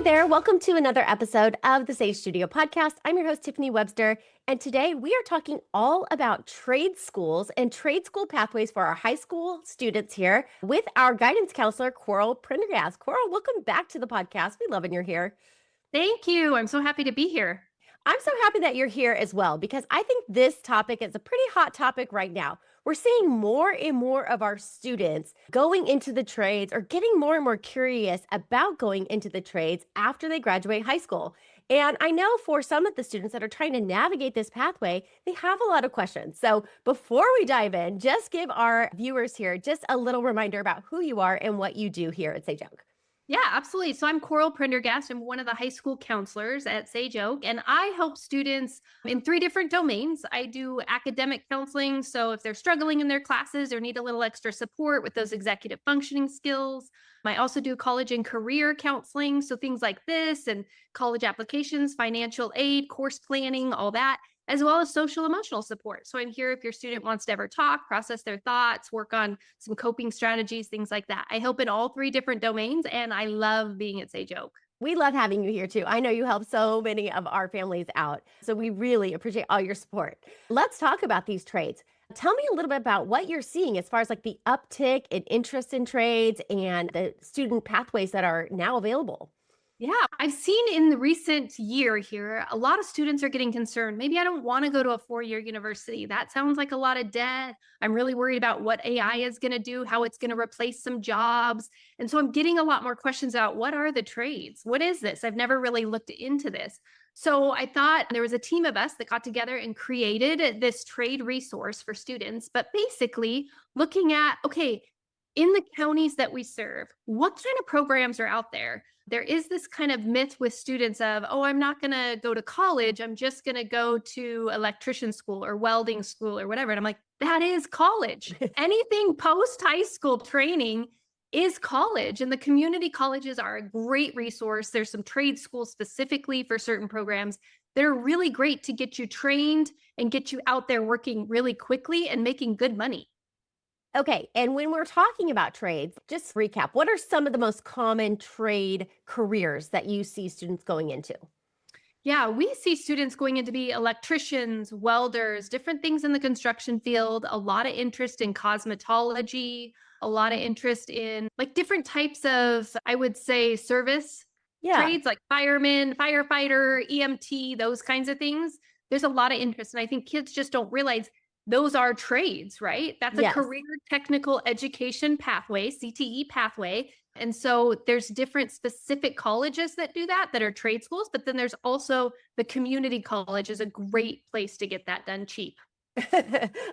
there. Welcome to another episode of the Sage Studio podcast. I'm your host, Tiffiny Webster, and today we are talking all about trade schools and trade school pathways for our high school students here with our guidance counselor, Coral Prendergast. Coral, welcome back to the podcast. We love when you're here. Thank you. I'm so happy to be here. I'm so happy that you're here as well, because I think this topic is a pretty hot topic right now. We're seeing more and more of our students going into the trades or getting more and more curious about going into the trades after they graduate high school. And I know for some of the students that are trying to navigate this pathway, they have a lot of questions. So before we dive in, just give our viewers here just a little reminder about who you are and what you do here at Sage Oak. Yeah, absolutely. So I'm Coral Prendergast. I'm one of the high school counselors at Sage Oak, and I help students in 3 different domains. I do academic counseling. So if they're struggling in their classes or need a little extra support with those executive functioning skills, I also do college and career counseling. So things like this and college applications, financial aid, course planning, all that, as well as social emotional support. So I'm here if your student wants to ever talk, process their thoughts, work on some coping strategies, things like that. I help in all 3 different domains, and I love being at Sage Oak. We love having you here too. I know you help so many of our families out. So we really appreciate all your support. Let's talk about these trades. Tell me a little bit about what you're seeing as far as like the uptick in interest in trades and the student pathways that are now available. Yeah, I've seen in the recent year here, a lot of students are getting concerned. Maybe I don't want to go to a 4-year university. That sounds like a lot of debt. I'm really worried about what AI is going to do, how it's going to replace some jobs. And so I'm getting a lot more questions about what are the trades? What is this? I've never really looked into this. So I thought there was a team of us that got together and created this trade resource for students, but basically looking at, okay, in the counties that we serve, what kind of programs are out there? There is this kind of myth with students of, oh, I'm not going to go to college. I'm just going to go to electrician school or welding school or whatever. And I'm like, that is college. Anything post high school training is college. And the community colleges are a great resource. There's some trade schools specifically for certain programs. They're really great to get you trained and get you out there working really quickly and making good money. Okay, and when we're talking about trades, just recap, what are some of the most common trade careers that you see students going into? Yeah, we see students going in to be electricians, welders, different things in the construction field, a lot of interest in cosmetology, a lot of interest in like different types of, I would say, service Yeah. trades like fireman, firefighter, EMT, those kinds of things. There's a lot of interest. And I think kids just don't realize those are trades, right? That's a Yes. career technical education pathway, CTE pathway. And so there's different specific colleges that do that are trade schools, but then there's also the community college is a great place to get that done cheap.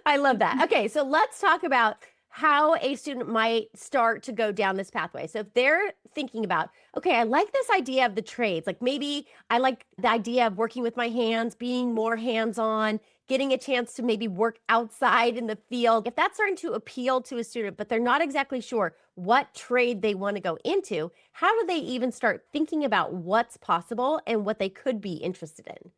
I love that. Okay, so let's talk about how a student might start to go down this pathway. So if they're thinking about, okay, I like this idea of the trades, like maybe I like the idea of working with my hands, being more hands-on, getting a chance to maybe work outside in the field. If that's starting to appeal to a student, but they're not exactly sure what trade they want to go into, how do they even start thinking about what's possible and what they could be interested in?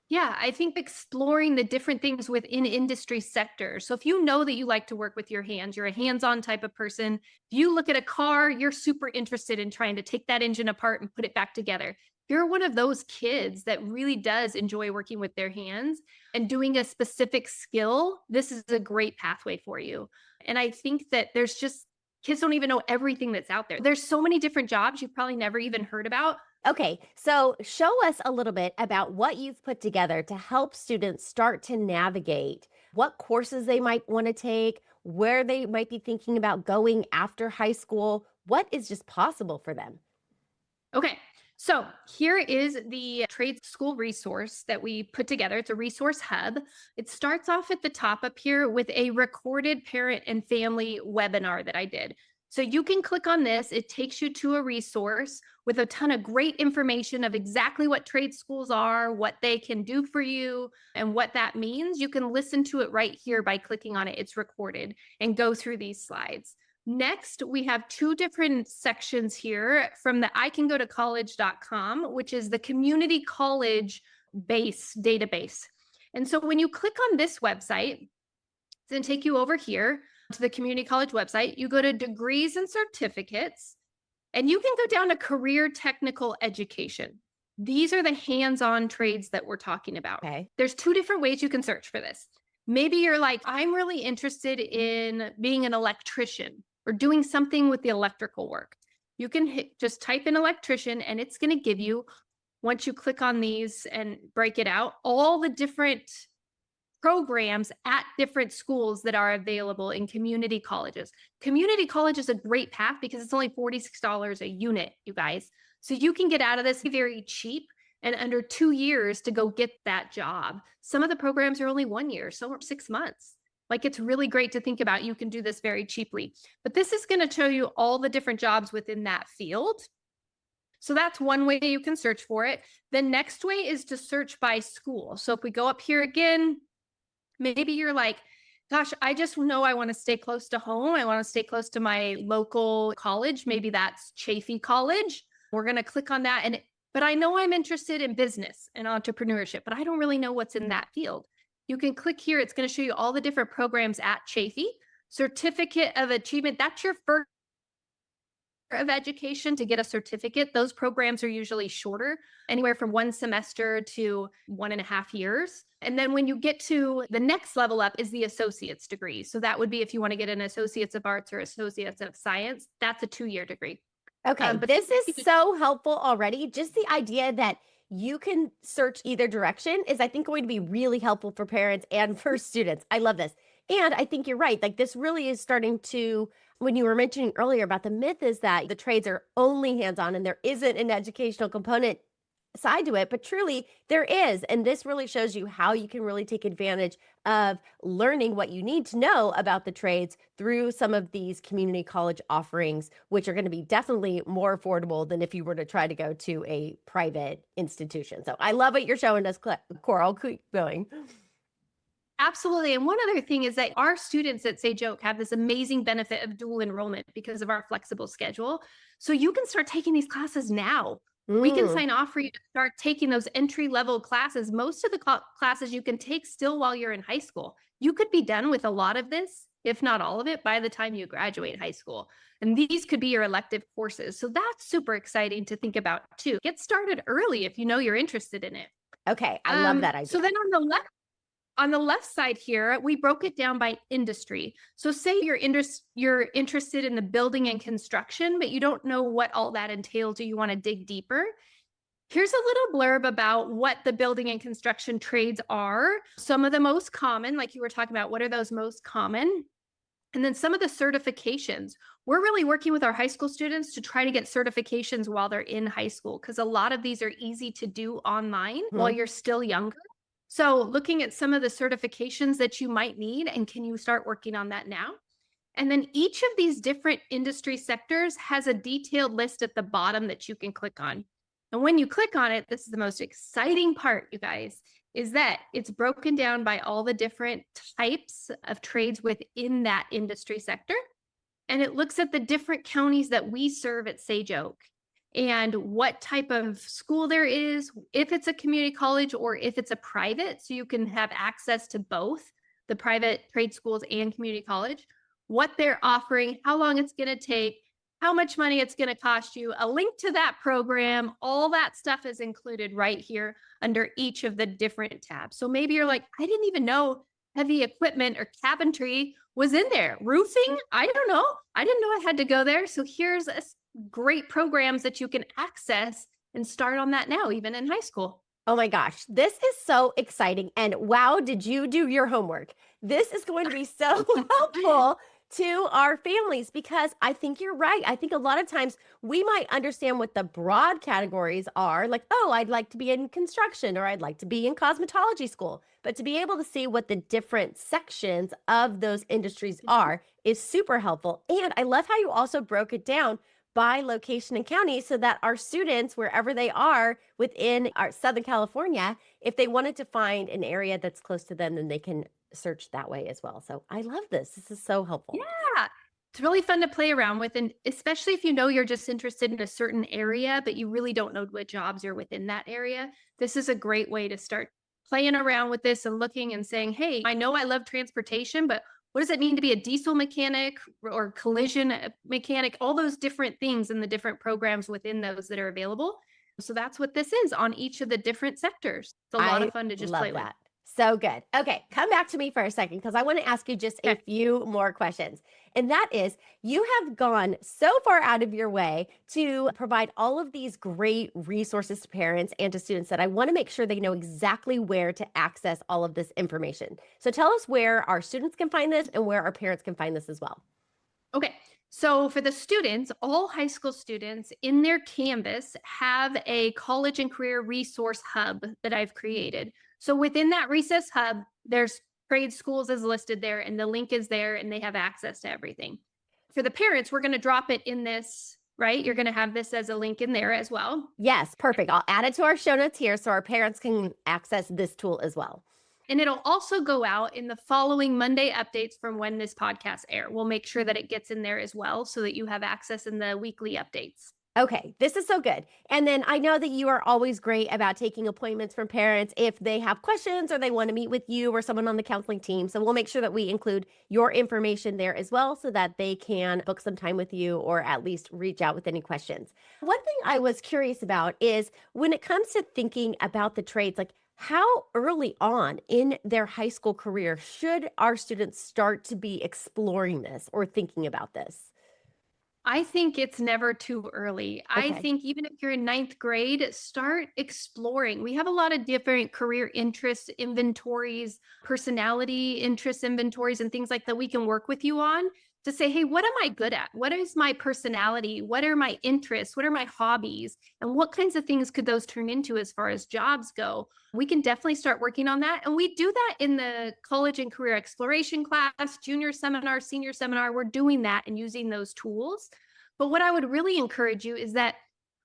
Yeah, I think exploring the different things within industry sectors. So if you know that you like to work with your hands, you're a hands-on type of person. If you look at a car, you're super interested in trying to take that engine apart and put it back together. You're one of those kids that really does enjoy working with their hands and doing a specific skill. This is a great pathway for you. And I think that there's just kids don't even know everything that's out there. There's so many different jobs you've probably never even heard about. Okay, so show us a little bit about what you've put together to help students start to navigate what courses they might want to take, where they might be thinking about going after high school, what is just possible for them. Okay. So here is the trade school resource that we put together. It's a resource hub. It starts off at the top up here with a recorded parent and family webinar that I did. So you can click on this. It takes you to a resource with a ton of great information of exactly what trade schools are, what they can do for you, and what that means. You can listen to it right here by clicking on it. It's recorded and go through these slides. Next, we have 2 different sections here from the icangotocollege.com, which is the community college base database. And so when you click on this website, it's going to take you over here to the community college website. You go to degrees and certificates. And you can go down to career technical education. These are the hands-on trades that we're talking about. Okay. There's two different ways you can search for this. Maybe you're like, I'm really interested in being an electrician or doing something with the electrical work. You can just type in electrician and it's going to give you, once you click on these and break it out, all the different programs at different schools that are available in community colleges. Community college is a great path because it's only $46 a unit, you guys. So you can get out of this very cheap and under 2 years to go get that job. Some of the programs are only 1 year, some are 6 months. Like, it's really great to think about. You can do this very cheaply. But this is going to show you all the different jobs within that field. So that's one way you can search for it. The next way is to search by school. So if we go up here again, maybe you're like, gosh, I just know I want to stay close to home. I want to stay close to my local college. Maybe that's Chaffee College. We're going to click on that. But I know I'm interested in business and entrepreneurship, but I don't really know what's in that field. You can click here. It's going to show you all the different programs at Chaffee. Certificate of Achievement. That's your first of education to get a certificate. Those programs are usually shorter, anywhere from 1 semester to 1.5 years. And then when you get to the next level up is the associate's degree. So that would be if you want to get an associate's of arts or associate's of science, that's a 2 year degree. Okay, But this is so helpful already. Just the idea that you can search either direction is, I think, going to be really helpful for parents and for students. I love this. And I think you're right. Like, this really is starting to, when you were mentioning earlier about the myth is that the trades are only hands-on and there isn't an educational component side to it, but truly there is. And this really shows you how you can really take advantage of learning what you need to know about the trades through some of these community college offerings, which are going to be definitely more affordable than if you were to try to go to a private institution. So I love what you're showing us, Coral. Keep going. absolutely. And one other thing is that our students at Sage Oak have this amazing benefit of dual enrollment because of our flexible schedule. So you can start taking these classes now. We can sign off for you to start taking those entry-level classes. Most of the classes you can take still while you're in high school. You could be done with a lot of this, if not all of it, by the time you graduate high school. And these could be your elective courses. So that's super exciting to think about too. Get started early if you know you're interested in it. Okay, I love that idea. So then on the left side here, we broke it down by industry. So say you're interested in the building and construction, but you don't know what all that entails, or you want to dig deeper. Here's a little blurb about what the building and construction trades are. Some of the most common, like you were talking about, what are those most common? And then some of the certifications. We're really working with our high school students to try to get certifications while they're in high school, because a lot of these are easy to do online while you're still younger. So looking at some of the certifications that you might need, and can you start working on that now? And then each of these different industry sectors has a detailed list at the bottom that you can click on. And when you click on it, this is the most exciting part, you guys, is that it's broken down by all the different types of trades within that industry sector. And it looks at the different counties that we serve at Sage Oak and what type of school there is, if it's a community college or if it's a private, so you can have access to both the private trade schools and community college, what they're offering, how long it's going to take, how much money it's going to cost you, a link to that program. All that stuff is included right here under each of the different tabs. So maybe you're like, I didn't even know heavy equipment or cabinetry was in there. Roofing, I don't know. I didn't know I had to go there. So here's a great programs that you can access and start on that now, even in high school. Oh my gosh, this is so exciting. And wow, did you do your homework? This is going to be so helpful to our families, because I think you're right. I think a lot of times we might understand what the broad categories are, like, oh, I'd like to be in construction or I'd like to be in cosmetology school. But to be able to see what the different sections of those industries are is super helpful. And I love how you also broke it down by location and county so that our students, wherever they are within our Southern California, if they wanted to find an area that's close to them, then they can search that way as well. So I love this. This is so helpful. Yeah. It's really fun to play around with. And especially if you know you're just interested in a certain area, but you really don't know what jobs are within that area, this is a great way to start playing around with this and looking and saying, hey, I know I love transportation, but What does it mean to be a diesel mechanic or collision mechanic? All those different things and the different programs within those that are available. So that's what this is on each of the different sectors. It's a lot of I fun to just play love with. that. So good. Okay, come back to me for a second because I want to ask you just a Okay. few more questions. And that is, you have gone so far out of your way to provide all of these great resources to parents and to students that I want to make sure they know exactly where to access all of this information. So tell us where our students can find this and where our parents can find this as well. Okay. So for the students, all high school students in their Canvas have a college and career resource hub that I've created. So within that resource hub, there's trade schools is listed there and the link is there and they have access to everything. For the parents, we're going to drop it in this, right? You're going to have this as a link in there as well. Yes, perfect. I'll add it to our show notes here so our parents can access this tool as well. And it'll also go out in the following Monday updates from when this podcast air. We'll make sure that it gets in there as well so that you have access in the weekly updates. Okay, this is so good. And then I know that you are always great about taking appointments from parents if they have questions or they want to meet with you or someone on the counseling team. So we'll make sure that we include your information there as well so that they can book some time with you or at least reach out with any questions. One thing I was curious about is when it comes to thinking about the trades, like how early on in their high school career should our students start to be exploring this or thinking about this? I think it's never too early. I Okay, think even if you're in ninth grade, start exploring. We have a lot of different career interests, inventories, personality interest inventories, and things like that we can work with you on to say, hey, what am I good at? What is my personality? What are my interests? What are my hobbies? And what kinds of things could those turn into as far as jobs go? We can definitely start working on that. And we do that in the college and career exploration class, junior seminar, senior seminar. We're doing that and using those tools. But what I would really encourage you is that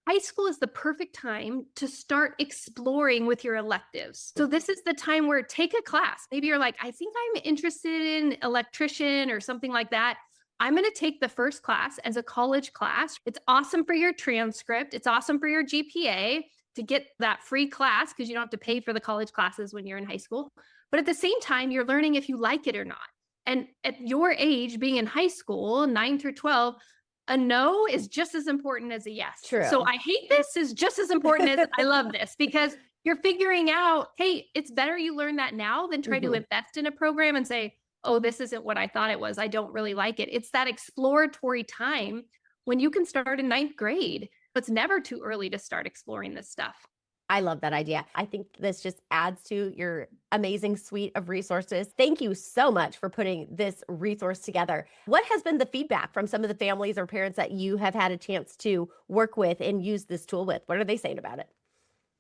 high school is the perfect time to start exploring with your electives. So this is the time where take a class. Maybe you're like, I think I'm interested in electrician or something like that. I'm going to take the first class as a college class. It's awesome for your transcript. It's awesome for your GPA to get that free class because you don't have to pay for the college classes when you're in high school. But at the same time, you're learning if you like it or not. And at your age, being in high school, 9 through 12, a no is just as important as a yes. So true. I hate this is just as important as I love this because you're figuring out, hey, it's better you learn that now than try to Mhm. invest in a program and say, oh, this isn't what I thought it was. I don't really like it. It's that exploratory time when you can start in ninth grade. It's never too early to start exploring this stuff. I love that idea. I think this just adds to your amazing suite of resources. Thank you so much for putting this resource together. What has been the feedback from some of the families or parents that you have had a chance to work with and use this tool with? What are they saying about it?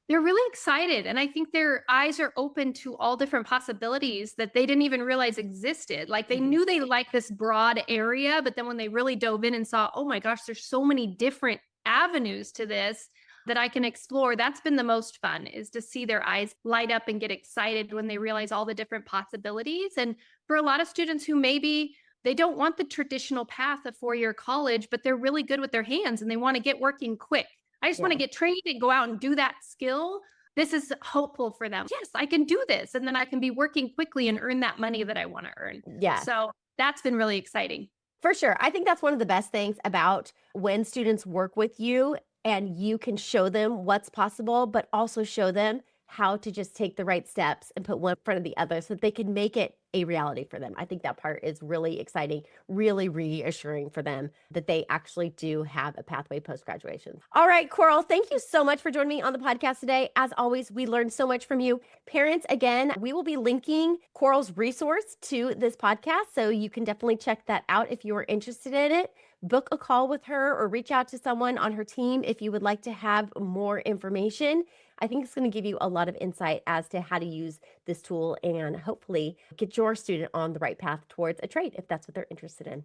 They're really excited, and I think their eyes are open to all different possibilities that they didn't even realize existed. Like, they Mhm. knew they liked this broad area, but then when they really dove in and saw, "Oh my gosh, there's so many different avenues to this that I can explore," that's been the most fun, is to see their eyes light up and get excited when they realize all the different possibilities. And for a lot of students who maybe they don't want the traditional path of four-year college, but they're really good with their hands and they wanna get working quick. I just want to Yeah. get trained and go out and do that skill. This is hopeful for them. Yes, I can do this. And then I can be working quickly and earn that money that I want to earn. Yeah. So that's been really exciting. For sure. I think that's one of the best things about when students work with you and you can show them what's possible, but also show them how to just take the right steps and put one in front of the other so that they can make it a reality for them. I think that part is really exciting, really reassuring for them that they actually do have a pathway post graduation. All right, Coral, thank you so much for joining me on the podcast today. As always, we learned so much from you. Parents, again, we will be linking Coral's resource to this podcast, so you can definitely check that out if you are interested in it. Book a call with her or reach out to someone on her team if you would like to have more information. I think it's going to give you a lot of insight as to how to use this tool and hopefully get your student on the right path towards a trade if that's what they're interested in.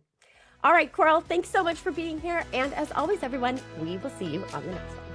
All right, Coral, thanks so much for being here. And as always, everyone, we will see you on the next one.